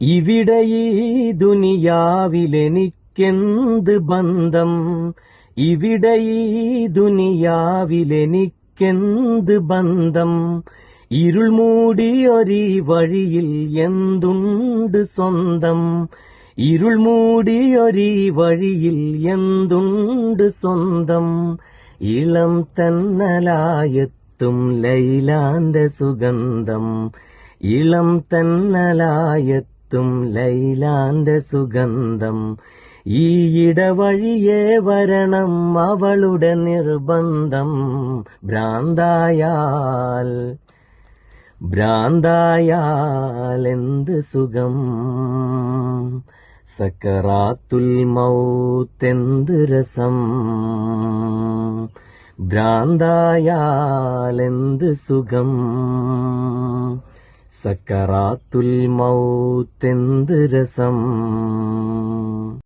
ഇവിടെ ഈ ദുനിയാവിലെനിക്കെന്ത് ബന്ധം, ഇവിടെ ഈ ദുനിയാവിലെനിക്കെന്ത് ബന്ധം. ഇരുൾ മൂടിയൊരീ വഴിയിൽ എന്തുണ്ട് സ്വന്തം, ഇരുൾ മൂടിയൊരീ വഴിയിൽ എന്തുണ്ട് സ്വന്തം. ഇളം തന്നലായെത്തും ലൈലാന്റെ സുഗന്ധം, ഇളം തന്നലായെത്തും ലൈലാന്റെ സുഗന്ധം. ഈ ഇടവഴിയേ വരണം അവളുടെ നിർബന്ധം. ഭ്രാന്തായാൽ ഭ്രാന്തായാൽ എന്ത് സുഖം, സക്കറാത്തുൽ മൗത്തെന്ത് രസം. ഭ്രാന്തായാൽ എന്ത് സുഖം, സക്കറാത്തുൽ മൗത്തെന്ത് രസം.